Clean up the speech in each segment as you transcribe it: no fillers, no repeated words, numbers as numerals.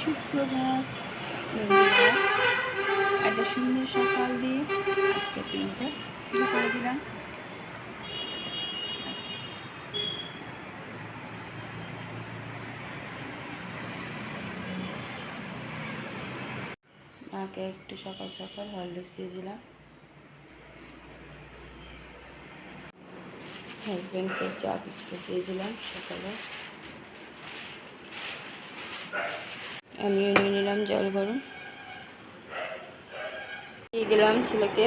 সুপ্রভাত বন্ধুরা, একটা সুন্দর সকাল দিয়ে আজকে দিনটা শুরু করে দিলাম। মাকে একটু সকাল সকাল হরলিক্স দিয়ে দিলাম। হাজব্যান্ডকে চা বিস্কুট দিয়ে দিলাম সকালে। আমিও নিয়ে নিলাম জল গরম, দিয়ে দিলাম ছেলেকে।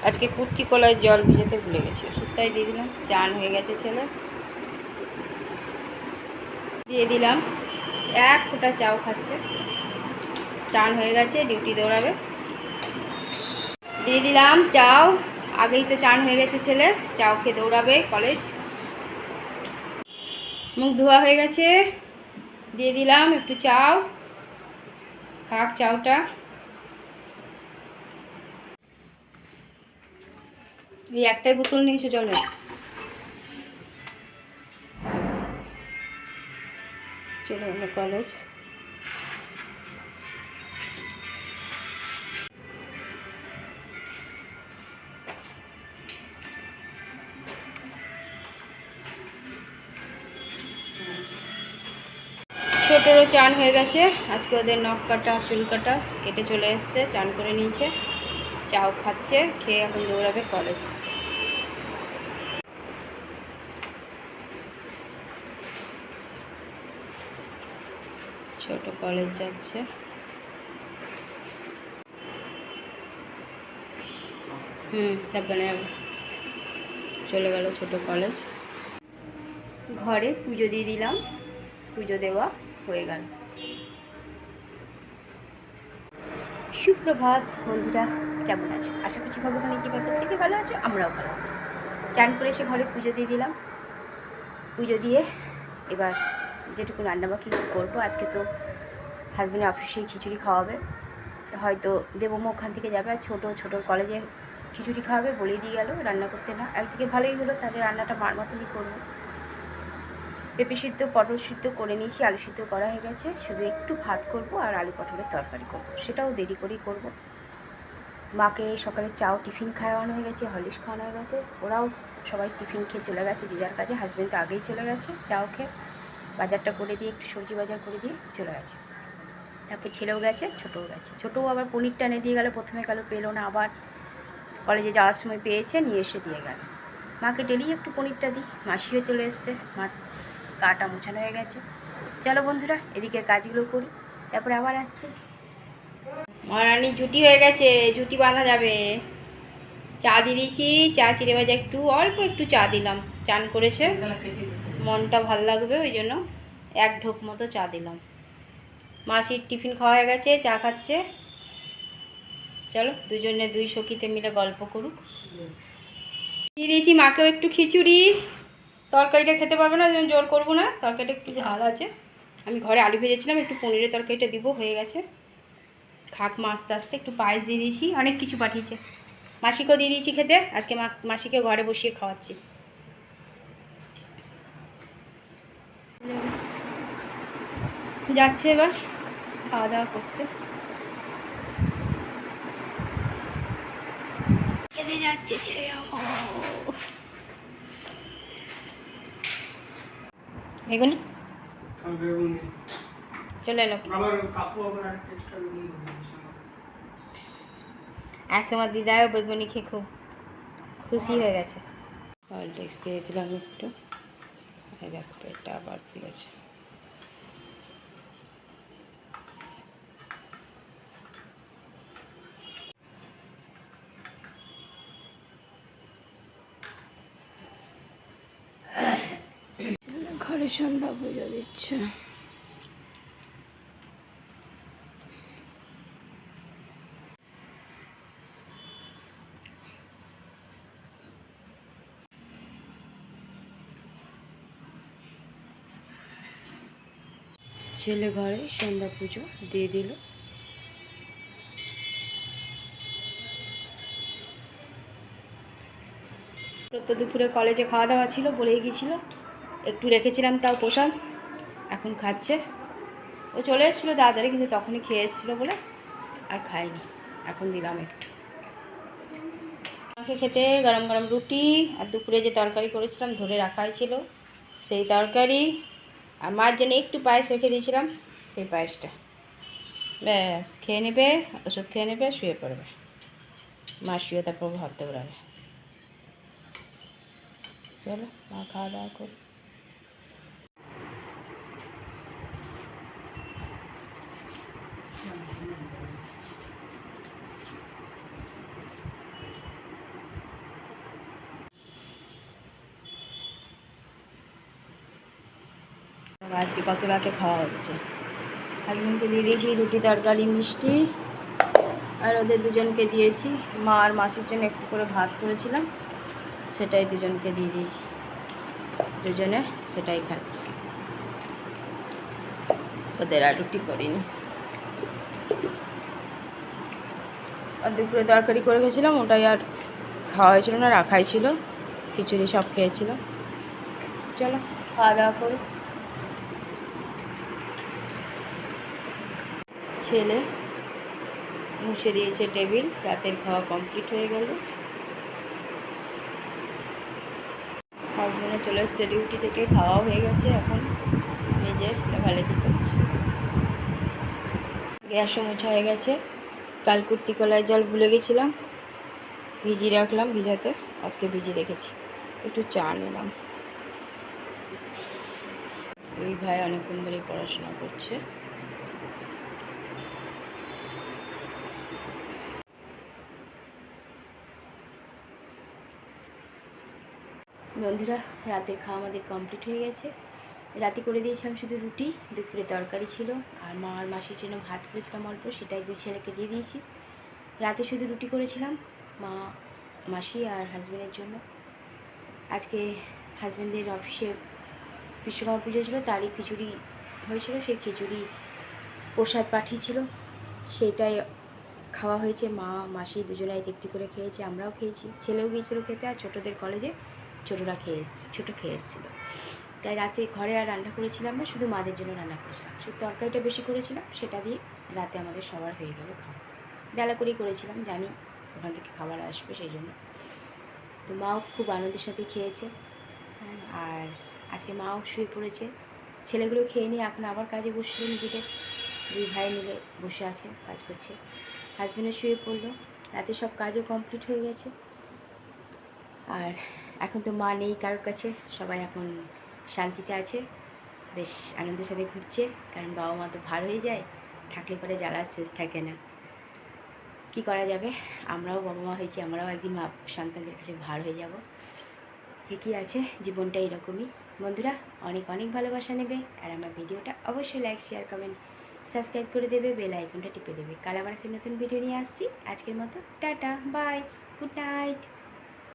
আজকে কুটকি কলায় জল ভিজাতে ভুলে গেছি, ওষুধটাই দিয়ে দিলাম। চান হয়ে গেছে ছেলে, দিয়ে দিলাম। এক ফোঁটা চাও খাচ্ছে, চান হয়ে গেছে, ডিউটি দৌড়াবে। দিয়ে দিলাম চাও, আগেই তো চান হয়ে গেছে ছেলে, চাও খেয়ে দৌড়াবে কলেজ। মুখ ধোয়া হয়ে গেছে, দিয়ে দিলাম একটু চাও, খাক চাওটা। এই একটাই বোতল নিয়েছো জলে, চলে গেলো কলেজ। ছোটোরও চান হয়ে গেছে, আজকে ওদের নখ কাটা চুল কাটা কেটে চলে এসছে, চান করে নিয়েছে, চাও খাচ্ছে, খেয়ে এখন দৌড়াবে কলেজ। ছোট কলেজ যাচ্ছে। সাবধানে যাবে। চলে গেল ছোট কলেজ। ঘরে পুজো দিয়ে দিলাম, পুজো দেওয়া হয়ে গেল। সুপ্রভাত বন্ধুরা, কেমন আছো? আশা করছি ভগবানের কৃপায় প্রত্যেকে ভালো আছো, আমরাও ভালো আছি। চান করে এসে ঘরে পুজো দিয়ে দিলাম। পুজো দিয়ে এবার যেটুকু রান্নাবাকি করবো, আজকে তো হাজব্যান্ডের অফিসে খিচুড়ি খাওয়াবে, তো হয়তো দেবমা ওখান থেকে যাবে। আর ছোটোর কলেজে খিচুড়ি খাওয়াবে বলেই দিয়ে গেল, রান্না করতে না। একদিকে ভালোই হলো, তাহলে রান্নাটা মার মতনই করবো। পেঁপে সিদ্ধ পটল সিদ্ধ করে নিয়েছি, আলু সিদ্ধ করা হয়ে গেছে, শুধু একটু ভাত করব আর আলু পটলের তরকারি করব, সেটাও দেরি করেই করব। মাকে সকালে চাও টিফিন খাওয়ানো হয়ে গেছে, হরলিক্স খাওয়ানো হয়ে গেছে, ওরাও সবাই টিফিন খেয়ে চলে গেছে যে যার কাছে। হাজব্যান্ড তো আগেই চলে গেছে, চাও খেয়ে বাজারটা করে দিয়ে একটু সবজি বাজার করে দিয়ে চলে গেছে। তারপর ছেলেও গেছে, ছোটোও গেছে। ছোটোও আবার পনিরটা এনে দিয়ে গেল, প্রথমে গেল পেলো না, আবার কলেজে যাওয়ার সময় পেয়েছে, নিয়ে এসে দিয়ে গেল। মাকে ডেলি একটু পনিরটা দিই। মাসিও চলে এসছে, মা কাটা মোছানো হয়ে গেছে। চলো বন্ধুরা, এদিকে কাজগুলো করি, তারপরে আবার আসছি। মহারানী জুটি হয়ে গেছে, জুটি বাঁধা যাবে। চা দিয়ে দিয়েছি, চা চিড়ে ভাজা অল্প একটু চা দিলাম। চান করেছে, মনটা ভাল লাগবে ওই জন্য এক ঢোক মতো চা দিলাম। মাসির টিফিন খাওয়া হয়ে গেছে, চা খাচ্ছে। চলো দুজনে দুই সখীতে মিলে গল্প করুক। দিয়ে দিয়েছি মাকেও একটু খিচুড়ি। তরকারিটা খেতে পারবে না, জোর করবো না, তরকারিটা একটু ঝাল আছে। আমি ঘরে আলু ভেজেছিলাম, একটু পনিরের তরকারিটা দিব, হয়ে গেছে। খাক মা আস্তে আস্তে। একটু পায়েস দিয়ে দিয়েছি, অনেক কিছু পাঠিয়েছে। মাসিকেও দিয়ে দিয়েছি খেতে, আজকে মাসিকে ঘরে বসিয়ে খাওয়াচ্ছি। যাচ্ছে এবার খাওয়া দাওয়া করতে, যাচ্ছে বেগুনি চলে এলো। আজ তোমার দিদাও বেগুনি খেয়ে খুব খুশি হয়ে গেছে। হরলিক্স দিয়ে দিলাম একটু, দেখো পেটটা আবার গেছে। ঘরে সন্ধ্যা পুজো দিচ্ছে। ছেলে ঘরে সন্ধ্যা পুজো দিয়ে দিল। তো দুপুরে কলেজে খাওয়া দাওয়া ছিল, বলেই গিয়েছিল, একটু রেখেছিলাম, তাও প্রসাদ এখন খাচ্ছে। ও চলে এসেছিলো তাড়াতাড়ি, কিন্তু তখনই খেয়ে এসেছিলো বলে আর খাইনি। এখন দিলাম একটু। আমাকে খেতে গরম গরম রুটি, আর দুপুরে যে তরকারি করেছিলাম ধরে রাখাই ছিল সেই তরকারি, আর মার জন্য একটু পায়েস রেখে দিয়েছিলাম, সেই পায়েসটা ব্যাস খেয়ে নেবে, ওষুধ খেয়ে নেবে, শুয়ে পড়বে। মা শুয়ে তারপর ভাত দৌড়াবে। চলো মা খাওয়া দাওয়া করি। আজকে কত রাতে খাওয়া হচ্ছে। হাজবেন্ডকে দিয়ে দিয়েছি রুটি তরকারি মিষ্টি, আর ওদের দুজনকে দিয়েছি। মা আর মাসির জন্য একটু করে ভাত করেছিলাম, সেটাই দুজনকে দিয়ে দিয়েছি, দুজনে সেটাই খাচ্ছে। ওদের আর রুটি করিনি। আর দুপুরে তরকারি করে গেছিলাম, ওটাই আর খাওয়া হয়েছিল না, রাখাই ছিল। খিচুড়ি সব খেয়েছিল। চলো খাওয়া দাওয়া করি। ছেলে মুছে দিয়েছে টেবিল, রাতের খাওয়া কমপ্লিট হয়ে গেল। হাজবেন্ডে চলে এসছে ডিউটি থেকে, খাওয়াও হয়ে গেছে, এখন নিজের লেখালেখি করছে। গ্যাসও মোছা হয়ে গেছে। কাল কুর্তি কলায় জল ভুলে গেছিলাম, ভিজিয়ে রাখলাম, ভিজাতে আজকে ভিজিয়ে রেখেছি। একটু চা নিলাম। ওই ভাই অনেকক্ষণ ধরে পড়াশোনা করছে। বন্ধুরা, রাতের খাওয়া আমাদের কমপ্লিট হয়ে গেছে। রাতে করে দিয়েছিলাম শুধু রুটি, দুপুরে তরকারি ছিল, আর মা আর মাসির জন্য ভাত করেছিলাম অল্প, সেটাই দুই ছেলেকে দিয়ে দিয়েছি। রাতে শুধু রুটি করেছিলাম মা, মাসি আর হাজবেন্ডের জন্য। আজকে হাজবেন্ডের অফিসে বিশ্বকর্মা পুজো ছিল, তারই খিচুড়ি হয়েছিল, সেই খিচুড়ি প্রসাদ পাঠিয়েছিল, সেটাই খাওয়া হয়েছে। মা মাসি দুজনাই তৃপ্তি করে খেয়েছে, আমরাও খেয়েছি, ছেলেও গিয়েছিলো খেতে, আর ছোটোদের কলেজে ছোটো খেয়ে এসেছিলো। তাই রাতে ঘরে আর রান্না করেছিলাম না, শুধু মাদের জন্য রান্না করেছিলাম। শুধু তরকারিটা বেশি করেছিলাম, সেটা দিয়ে রাতে আমাদের সবার হয়ে গেল খাওয়া। বেলা করেই করেছিলাম, জানি ওখান থেকে খাবার আসবে সেই জন্য। তো মাও খুব আনন্দের সাথে খেয়েছে। আর আজকে মাও শুয়ে পড়েছে, ছেলেগুলো খেয়ে নিয়ে এখন আবার কাজে বসলো, নিজেদের দুই ভাই মিলে বসে আছে, কাজ করছে। হাজবেন্ডও শুয়ে পড়লো, রাতে সব কাজও কমপ্লিট হয়ে গেছে। আর এখন তো মা নেই কারোর কাছে, সবাই এখন শান্তিতে আছে, বেশ আনন্দের সাথে ঘুরছে। কারণ বাবা মা তো ভার হয়ে যায়, থাকলে পরে জ্বালার শেষ থাকে না। কি করা যাবে, আমরাও বাবা মা হয়েছি, আমরাও একদিন মা সন্তানদের কাছে ভার হয়ে যাব। ঠিকই আছে, জীবনটা এরকমই। বন্ধুরা, অনেক অনেক ভালোবাসা নেবে, আর আমার ভিডিওটা অবশ্যই লাইক শেয়ার কমেন্ট সাবস্ক্রাইব করে দেবে, বেল আইকনটা টিপে দেবে। কাল আবার একটা নতুন ভিডিও নিয়ে আসছি। আজকের মতো টাটা, বাই, গুড নাইট।